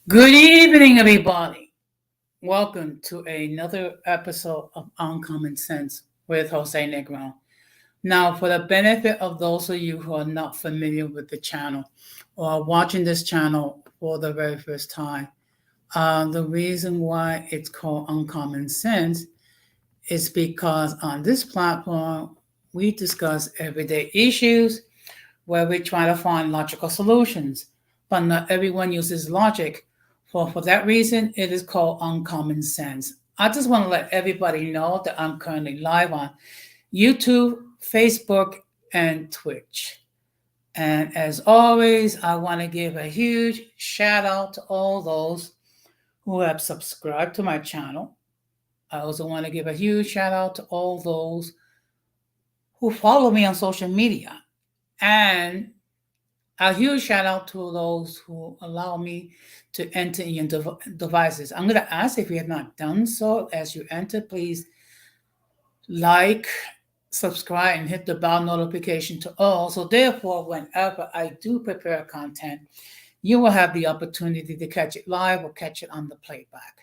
Good evening, everybody. Welcome to another episode of Uncommon Sense with Jose Negron. Now, for the benefit of those of you who are not familiar with the channel or are watching this channel for the very first time, the reason why it's called Uncommon Sense is because on this platform, we discuss everyday issues where we try to find logical solutions, but not everyone uses logic. For that reason, it is called Uncommon Sense. I just want to let everybody know that I'm currently live on YouTube, Facebook, and Twitch. And as always, I want to give a huge shout out to all those who have subscribed to my channel. I also want to give a huge shout out to all those who follow me on social media. And a huge shout out to those who allow me to enter in your devices. I'm going to ask if you have not done so, as you enter, please like, subscribe, and hit the bell notification to all. So therefore, whenever I do prepare content, you will have the opportunity to catch it live or catch it on the playback.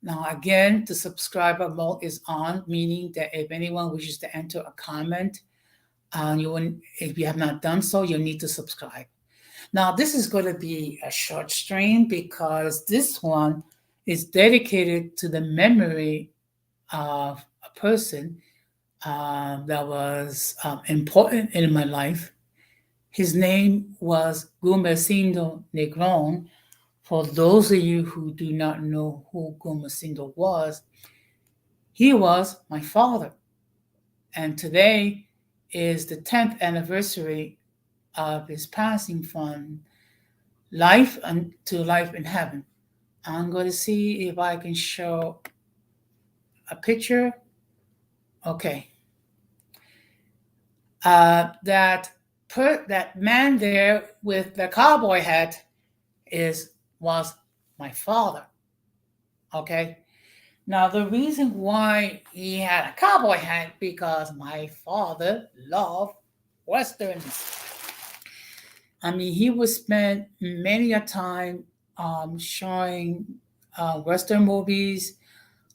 Now, again, the subscriber mode is on, meaning that if anyone wishes to enter a comment, if you have not done so, you'll need to subscribe. Now, this is going to be a short stream because this one is dedicated to the memory of a person that was important in my life. His name was Gumercindo Negron. For those of you who do not know who Gumercindo was, he was my father. And today is the 10th anniversary of his passing from life to life in heaven. I'm going to see if I can show a picture. Okay. That man there with the cowboy hat was my father. Okay. Now, the reason why he had a cowboy hat because my father loved Westerns. I mean, he would spend many a time showing Western movies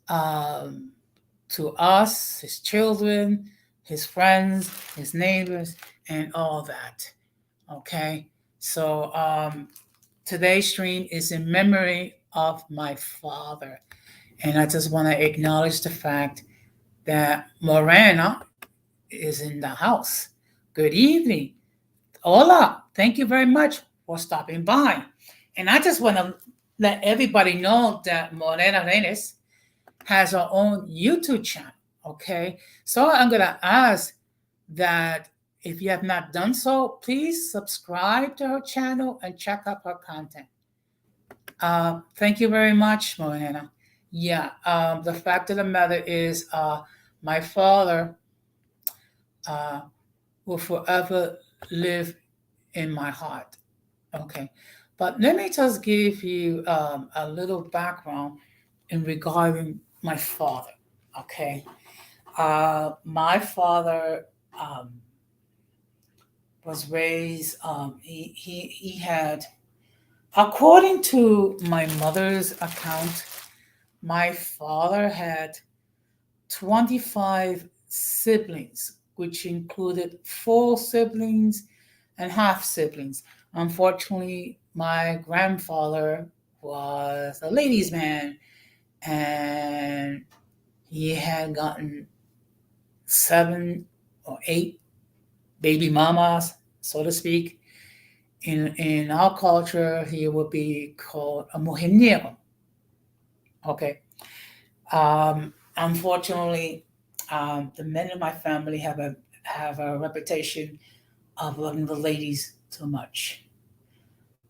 to us, his children, his friends, his neighbors, and all that. Okay, so today's stream is in memory of my father. And I just want to acknowledge the fact that Morena is in the house. Good evening. Hola. Thank you very much for stopping by. And I just want to let everybody know that Morena Renes has her own YouTube channel. Okay. So I'm going to ask that if you have not done so, please subscribe to her channel and check out her content. Thank you very much, Morena. Yeah, the fact of the matter is my father will forever live in my heart. Okay, but let me just give you a little background in regarding my father. Okay, my father was raised. He had, according to my mother's account, my father had 25 siblings, which included full siblings and half siblings. Unfortunately, my grandfather was a ladies' man and he had gotten 7 or 8 baby mamas, so to speak. In our culture, he would be called a mujer negro. Okay. Unfortunately, the men in my family have a reputation of loving the ladies too much.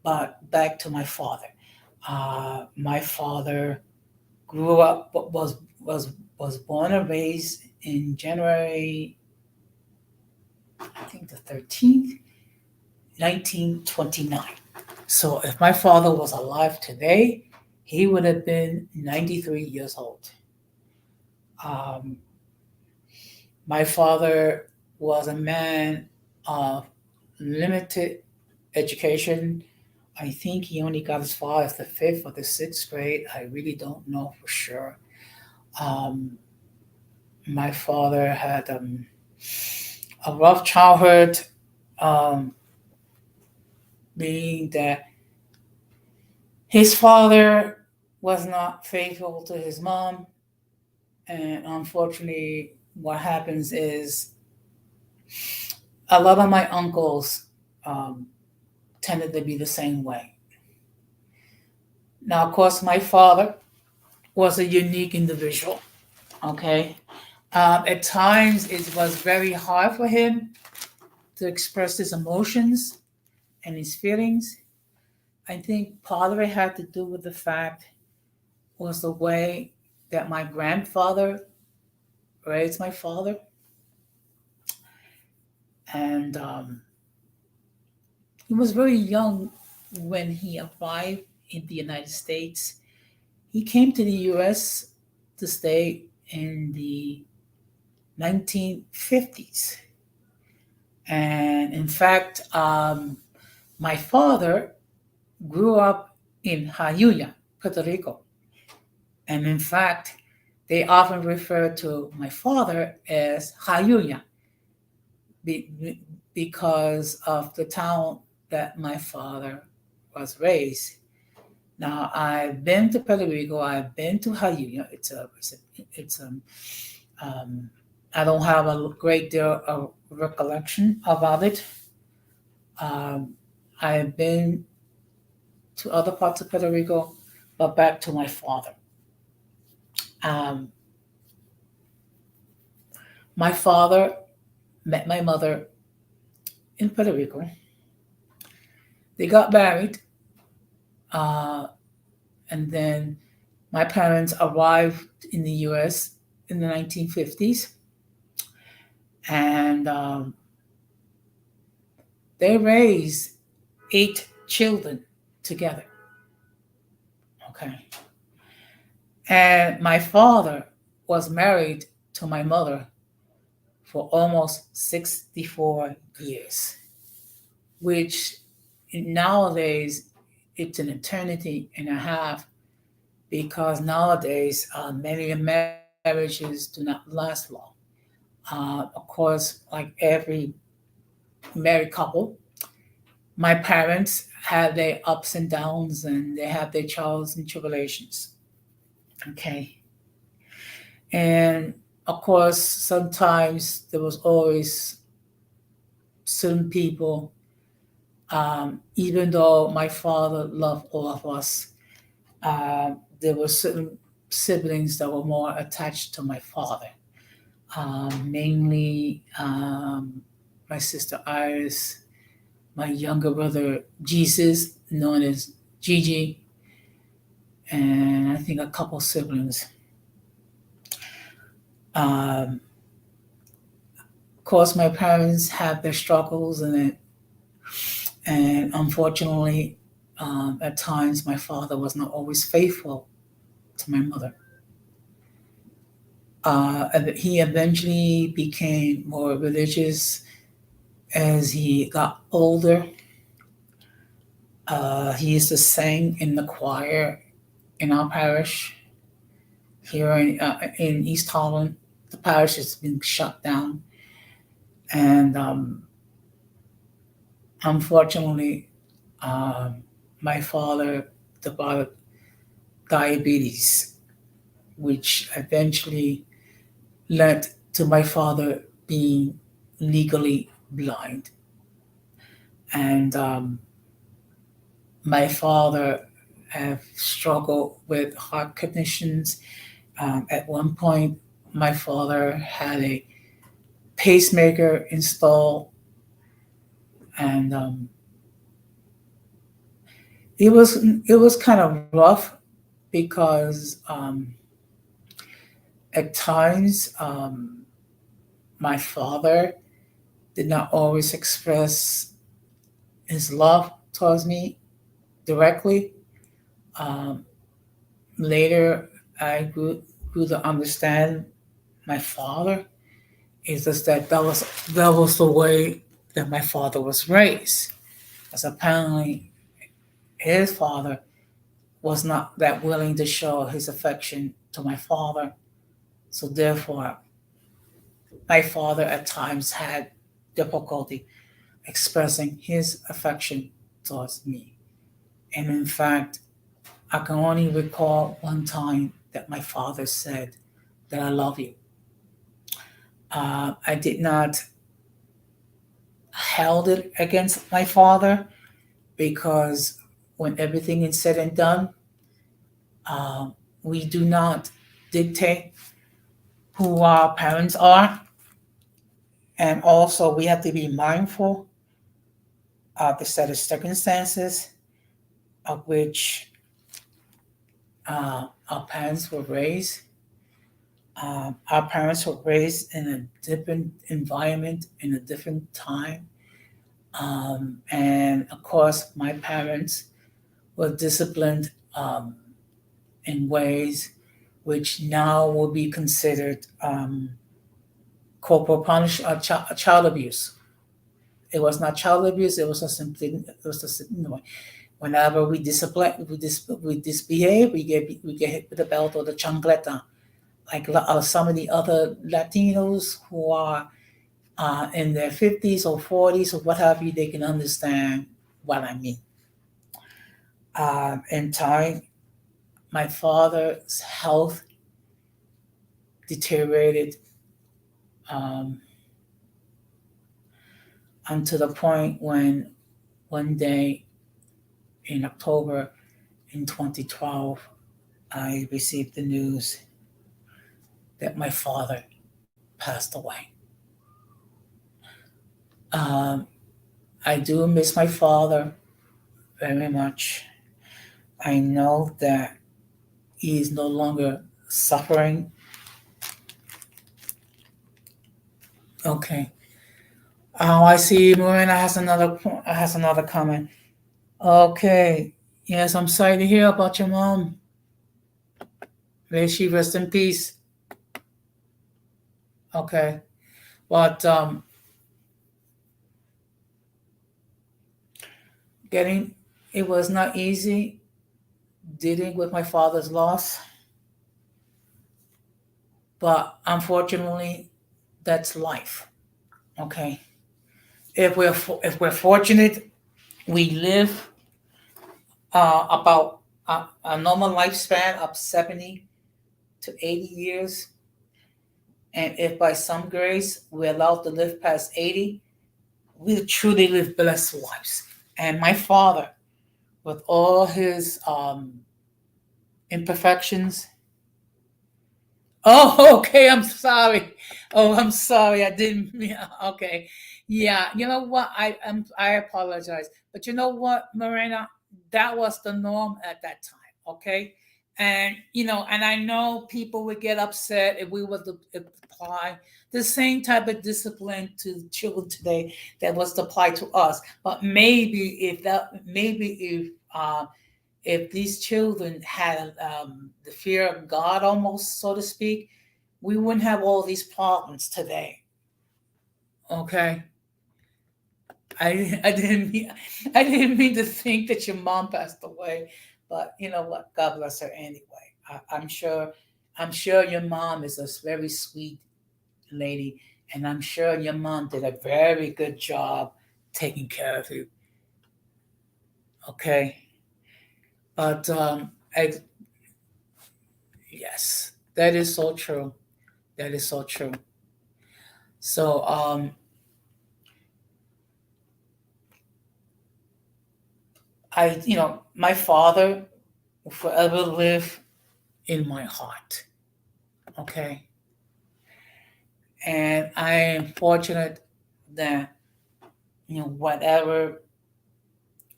But back to my father. My father grew up, was born and raised in January, I think the 13th, 1929. So if my father was alive today, he would have been 93 years old. My father was a man of limited education. I think he only got as far as the fifth or the sixth grade. I really don't know for sure. Um, my father had a rough childhood, um, being that his father was not faithful to his mom, and unfortunately, what happens is a lot of my uncles um, tended to be the same way. Now, of course, my father was a unique individual. Okay, at times it was very hard for him to express his emotions and his feelings. I think part of it had to do with the fact was the way that my grandfather raised my father, and he was very young when he arrived in the United States. He came to the U.S. to stay in the 1950s, and in fact, my father grew up in Jayuya, Puerto Rico. And in fact, they often refer to my father as Jayuya because of the town that my father was raised. Now, I've been to Puerto Rico, I've been to Jayuya. It's um, I don't have a great deal of recollection about it. Um, I've been to other parts of Puerto Rico, but back to my father. Um, my father met my mother in Puerto Rico. They got married, uh, and then my parents arrived in the U.S. in the 1950s, and they raised 8 children together. Okay, and my father was married to my mother for almost 64 years, which nowadays it's an eternity and a half because nowadays many marriages do not last long. Of course, like every married couple, my parents had their ups and downs and they had their trials and tribulations. Okay. And of course, sometimes there was always certain people, even though my father loved all of us, there were certain siblings that were more attached to my father, mainly my sister Iris, my younger brother Jesus, known as Gigi, and I think a couple siblings. Of course, my parents had their struggles in it, and unfortunately, at times my father was not always faithful to my mother. He eventually became more religious as he got older. He used to sing in the choir in our parish here in East Holland. The parish has been shut down, and unfortunately, um, my father developed diabetes, which eventually led to my father being legally blind. And my father have struggled with heart conditions. At one point, my father had a pacemaker installed, and it was kind of rough because at times my father did not always express his love towards me directly. Um, Later, I grew to understand my father. It's just that that was the way that my father was raised. As apparently his father was not that willing to show his affection to my father. So therefore, my father at times had difficulty expressing his affection towards me. And in fact, I can only recall one time that my father said that I love you. I did not held it against my father because when everything is said and done, uh, we do not dictate who our parents are. And also, we have to be mindful of the set of circumstances of which our parents were raised. Our parents were raised in a different environment, in a different time. And of course, my parents were disciplined in ways which now will be considered corporal punishment, child abuse. It was not child abuse. It was a simply, it was a, whenever we discipline, we disbehave, we get hit with the belt or the chancleta. Like some of the other Latinos who are in their 50s or 40s or what have you, they can understand what I mean. In time, my father's health deteriorated unto the point when one day in October in 2012, I received the news that my father passed away. I do miss my father very much. I know that he is no longer suffering. Okay. I see Marina has another comment. Okay. Yes, I'm sorry to hear about your mom. May she rest in peace. Okay. But getting it was not easy dealing with my father's loss. But unfortunately, that's life. Okay. If we're fortunate, we live about a normal lifespan of 70 to 80 years. And if by some grace we're allowed to live past 80, we truly live blessed lives. And my father, with all his imperfections. Oh, okay. I'm sorry. Oh, I'm sorry. I didn't mean. Okay. Yeah. You know what? I apologize. But you know what, Marina? That was the norm at that time. Okay. And and I know people would get upset if we were to apply the same type of discipline to children today that was applied to us. But maybe if these children had the fear of God, almost so to speak, we wouldn't have all these problems today. Okay, I didn't mean to think that your mom passed away, but you know what? God bless her anyway. I'm sure your mom is a very sweet lady, and I'm sure your mom did a very good job taking care of you. Okay, but yes, that is so true. That is so true. So my father will forever live in my heart. Okay. And I am fortunate that, whatever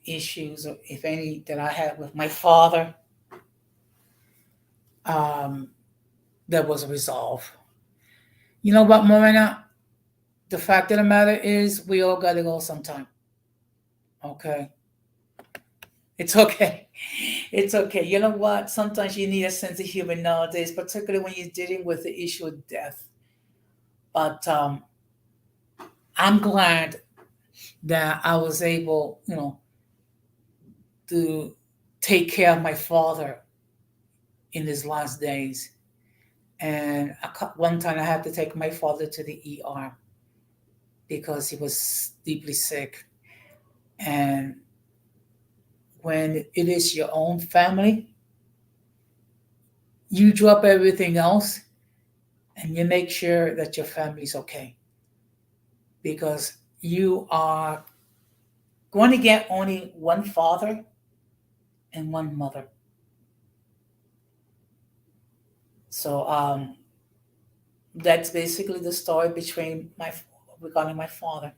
issues, or if any, that I had with my father, um, that was resolved. You know what, Morena? The fact of the matter is, we all got to go sometime. Okay. It's okay. It's okay. You know what? Sometimes you need a sense of humor nowadays, particularly when you're dealing with the issue of death. But I'm glad that I was able, to take care of my father in his last days. And one time I had to take my father to the ER because he was deeply sick. And when it is your own family, you drop everything else and you make sure that your family's okay, because you are going to get only one father and one mother. So that's basically the story regarding my father.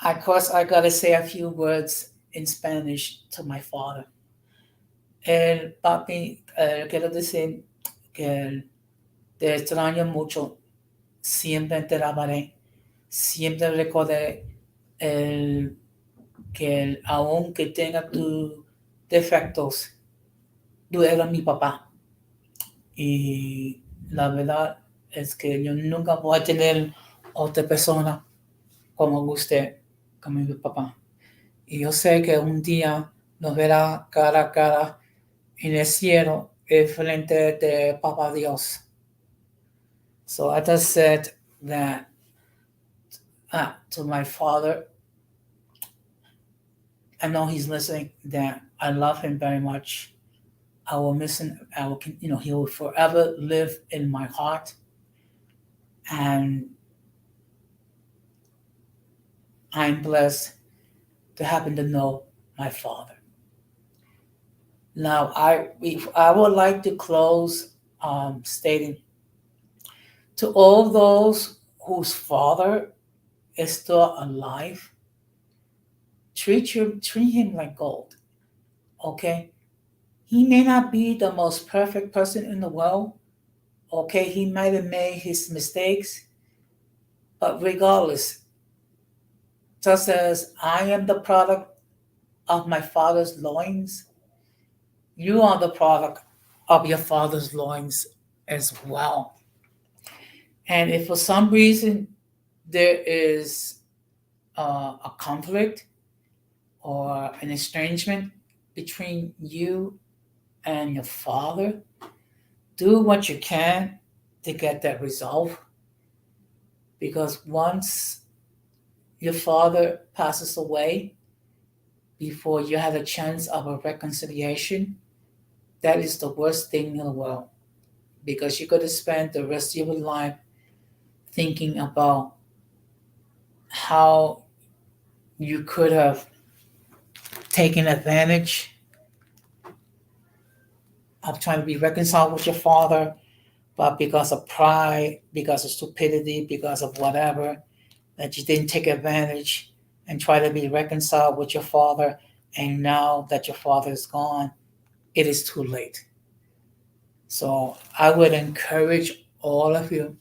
Of course, I gotta say a few words in Spanish to my father. El papi, quiero decir que te extraño mucho, siempre te amaré, siempre recordaré que aunque tenga tus defectos, tú eras mi papá. Y la verdad es que yo nunca voy a tener otra persona como usted, como mi papá. Y yo sé que un día nos verá cara a cara en el cielo, frente de Papa Dios. So I just said that to my father. I know he's listening, that I love him very much. I will miss him. He will forever live in my heart. And I'm blessed to happen to know my father. Now, I would like to close stating to all those whose father is still alive, treat him like gold. Okay? He may not be the most perfect person in the world. Okay, he might have made his mistakes, but regardless, just as I am the product of my father's loins, you are the product of your father's loins as well. And if for some reason there is a conflict or an estrangement between you and your father, do what you can to get that resolved. Because once your father passes away, before you have a chance of a reconciliation, that is the worst thing in the world. Because you're going to spend the rest of your life thinking about how you could have taken advantage of trying to be reconciled with your father, but because of pride, because of stupidity, because of whatever, that you didn't take advantage and try to be reconciled with your father. And now that your father is gone, it is too late. So I would encourage all of you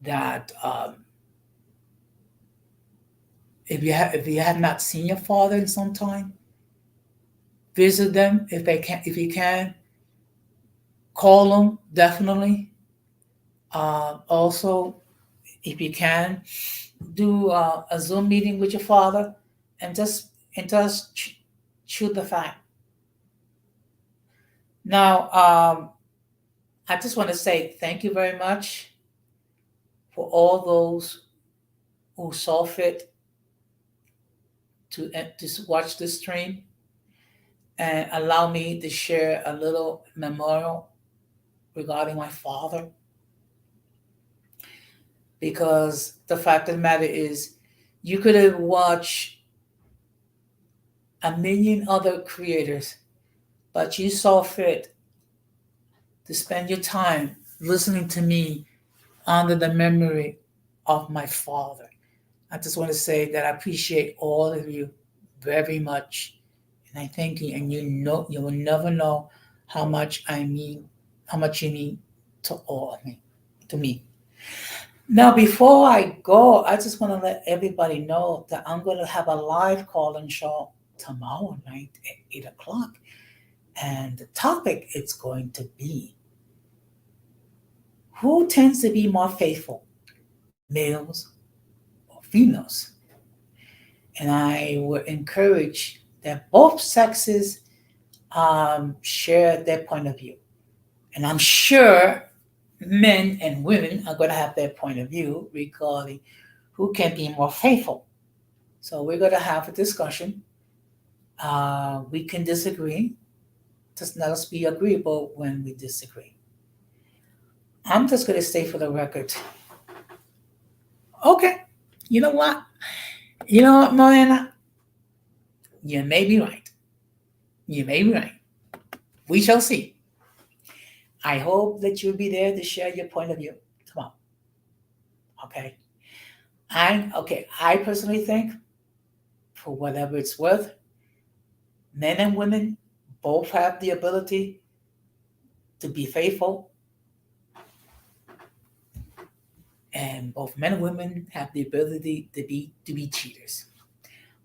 that if you have not seen your father in some time, visit them if you can. Call them, definitely. Also, if you can, do a Zoom meeting with your father and just shoot the fact. Now, I just want to say thank you very much for all those who saw fit to watch this stream and allow me to share a little memorial regarding my father. Because the fact of the matter is, you could have watched a million other creators, but you saw fit to spend your time listening to me under the memory of my father. I just want to say that I appreciate all of you very much, and I thank you. And you will never know how much you mean to all of me, to me. Now, before I go, I just want to let everybody know that I'm going to have a live call-in show tomorrow night at 8 o'clock. And the topic is going to be, who tends to be more faithful, males or females? And I would encourage that both sexes share their point of view. And I'm sure men and women are going to have their point of view regarding who can be more faithful. So we're going to have a discussion. We can disagree. Just let us be agreeable when we disagree. I'm just going to say for the record, okay, you know what? You know what, Morena? You may be right. You may be right. We shall see. I hope that you'll be there to share your point of view. Come on. Okay. I personally think, for whatever it's worth, men and women both have the ability to be faithful. And both men and women have the ability to be cheaters.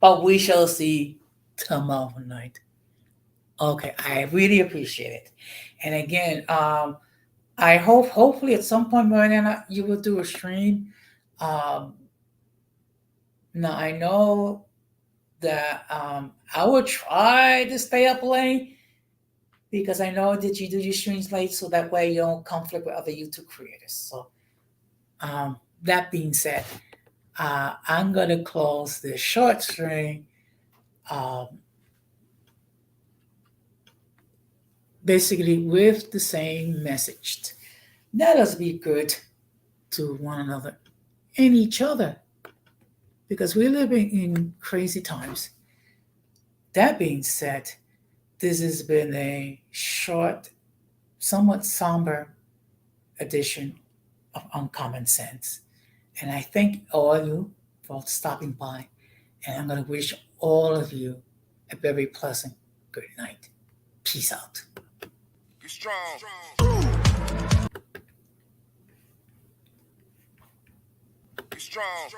But we shall see tomorrow night. Okay, I really appreciate it. And again, I hopefully at some point, Mariana, you will do a stream. Now I know that I will try to stay up late because I know that you do your streams late, so that way you don't conflict with other YouTube creators. So that being said, I'm gonna close this short stream. Basically with the same message. Let us be good to one another and each other because we're living in crazy times. That being said, this has been a short, somewhat somber edition of Uncommon Sense. And I thank all of you for stopping by. And I'm going to wish all of you a very pleasant good night. Peace out. Be strong. Be strong.